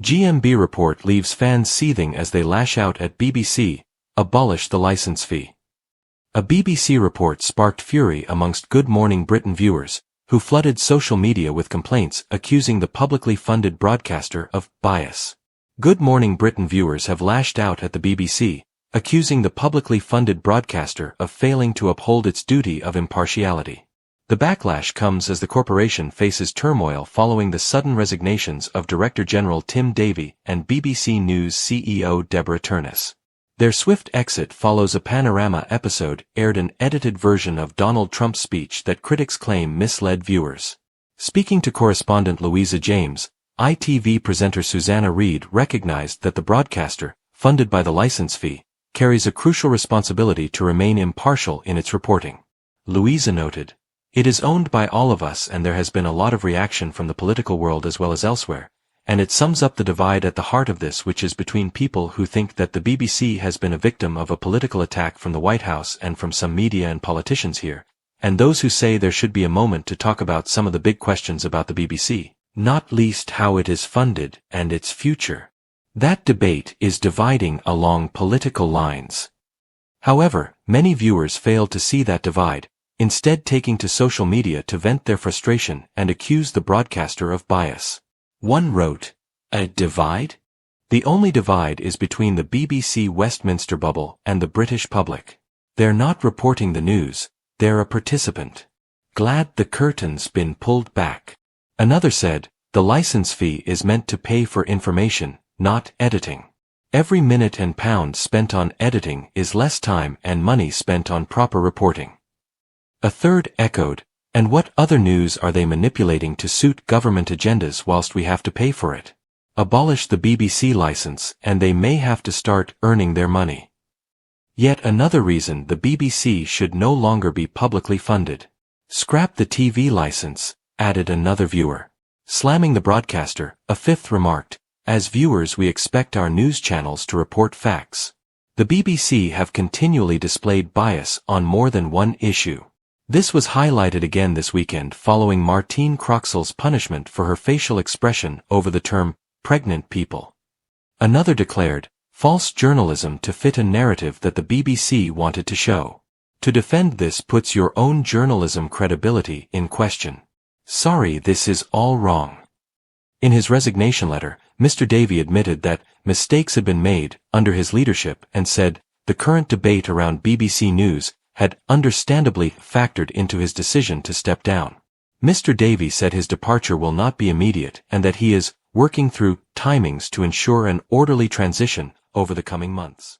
GMB report leaves fans seething as they lash out at BBC, abolish the license fee. A BBC report sparked fury amongst Good Morning Britain viewers, who flooded social media with complaints accusing the publicly funded broadcaster of bias. Good Morning Britain viewers have lashed out at the BBC, accusing the publicly funded broadcaster of failing to uphold its duty of impartiality. The backlash comes as the corporation faces turmoil following the sudden resignations of Director General Tim Davie and BBC News CEO Deborah Turness. Their swift exit follows a Panorama episode aired an edited version of Donald Trump's speech that critics claim misled viewers. Speaking to correspondent Louisa James, ITV presenter Susanna Reid recognized that the broadcaster, funded by the license fee, carries a crucial responsibility to remain impartial in its reporting. Louisa noted, "It is owned by all of us and there has been a lot of reaction from the political world as well as elsewhere, and it sums up the divide at the heart of this, which is between people who think that the BBC has been a victim of a political attack from the White House and from some media and politicians here, and those who say there should be a moment to talk about some of the big questions about the BBC, not least how it is funded and its future. That debate is dividing along political lines." However, many viewers failed to see that divide, instead taking to social media to vent their frustration and accuse the broadcaster of bias. One wrote, "A divide? The only divide is between the BBC Westminster bubble and the British public. They're not reporting the news, they're a participant. Glad the curtain's been pulled back." Another said, "The license fee is meant to pay for information, not editing. Every minute and pound spent on editing is less time and money spent on proper reporting." A third echoed, "And what other news are they manipulating to suit government agendas whilst we have to pay for it? Abolish the BBC license and they may have to start earning their money." Yet another reason the BBC should no longer be publicly funded. "Scrap the TV license," added another viewer. Slamming the broadcaster, a fifth remarked, "As viewers we expect our news channels to report facts." The BBC have continually displayed bias on more than one issue. This was highlighted again this weekend following Martine Croxall's punishment for her facial expression over the term, pregnant people. Another declared, false journalism to fit a narrative that the BBC wanted to show. To defend this puts your own journalism credibility in question. "Sorry, this is all wrong." In his resignation letter, Mr. Davie admitted that mistakes had been made under his leadership and said, the current debate around BBC News had understandably factored into his decision to step down. Mr. Davie said his departure will not be immediate and that he is working through timings to ensure an orderly transition over the coming months.